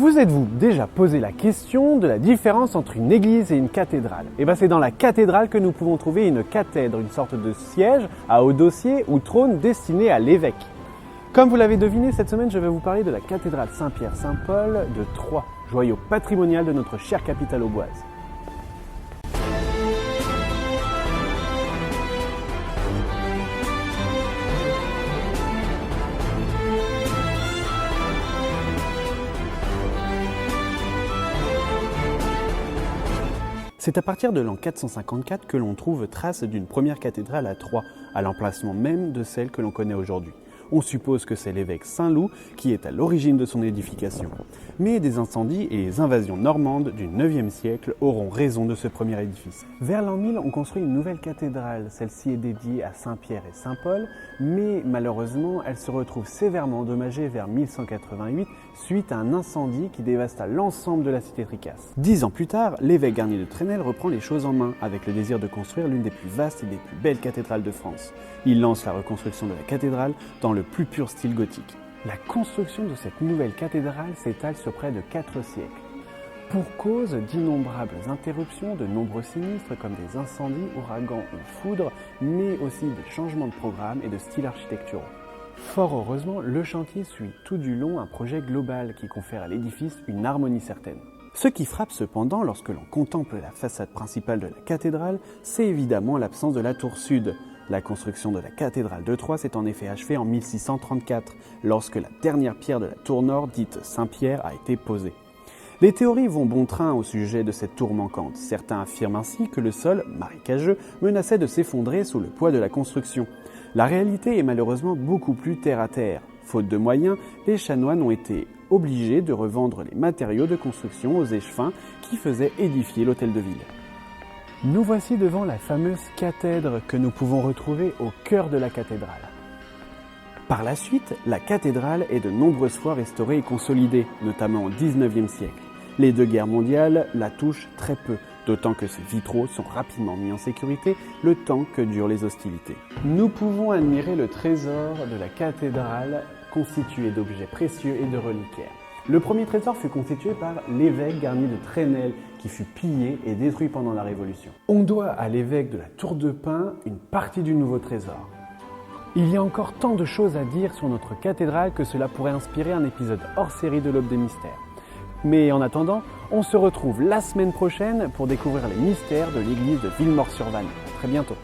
Vous êtes-vous déjà posé la question de la différence entre une église et une cathédrale ? C'est dans la cathédrale que nous pouvons trouver une cathèdre, une sorte de siège à haut dossier ou trône destiné à l'évêque. Comme vous l'avez deviné, cette semaine, je vais vous parler de la cathédrale Saint-Pierre-Saint-Paul de Troyes, joyau patrimonial de notre chère capitale auboise. C'est à partir de l'an 454 que l'on trouve trace d'une première cathédrale à Troyes, à l'emplacement même de celle que l'on connaît aujourd'hui. On suppose que c'est l'évêque Saint-Loup qui est à l'origine de son édification. Mais des incendies et les invasions normandes du IXe siècle auront raison de ce premier édifice. Vers l'an 1000, on construit une nouvelle cathédrale. Celle-ci est dédiée à Saint-Pierre et Saint-Paul, mais malheureusement, elle se retrouve sévèrement endommagée vers 1188 suite à un incendie qui dévasta l'ensemble de la cité Tricasse. 10 ans plus tard, l'évêque Garnier de Trenel reprend les choses en main avec le désir de construire l'une des plus vastes et des plus belles cathédrales de France. Il lance la reconstruction de la cathédrale dans le plus pur style gothique. La construction de cette nouvelle cathédrale s'étale sur près de 4 siècles. Pour cause d'innombrables interruptions, de nombreux sinistres comme des incendies, ouragans ou foudres, mais aussi des changements de programme et de styles architecturaux. Fort heureusement, le chantier suit tout du long un projet global qui confère à l'édifice une harmonie certaine. Ce qui frappe cependant lorsque l'on contemple la façade principale de la cathédrale, c'est évidemment l'absence de la tour sud. La construction de la cathédrale de Troyes s'est en effet achevée en 1634, lorsque la dernière pierre de la tour nord, dite Saint-Pierre, a été posée. Les théories vont bon train au sujet de cette tour manquante. Certains affirment ainsi que le sol, marécageux, menaçait de s'effondrer sous le poids de la construction. La réalité est malheureusement beaucoup plus terre-à-terre. Faute de moyens, les chanoines ont été obligés de revendre les matériaux de construction aux échevins qui faisaient édifier l'hôtel de ville. Nous voici devant la fameuse cathèdre que nous pouvons retrouver au cœur de la cathédrale. Par la suite, la cathédrale est de nombreuses fois restaurée et consolidée, notamment au XIXe siècle. Les deux guerres mondiales la touchent très peu, d'autant que ses vitraux sont rapidement mis en sécurité le temps que durent les hostilités. Nous pouvons admirer le trésor de la cathédrale constitué d'objets précieux et de reliquaires. Le premier trésor fut constitué par l'évêque Garnier de Trenel, qui fut pillé et détruit pendant la Révolution. On doit à l'évêque de la Tour de Pin une partie du nouveau trésor. Il y a encore tant de choses à dire sur notre cathédrale que cela pourrait inspirer un épisode hors série de l'Aube des Mystères. Mais en attendant, on se retrouve la semaine prochaine pour découvrir les mystères de l'église de Villemort-sur-Vanne. À très bientôt.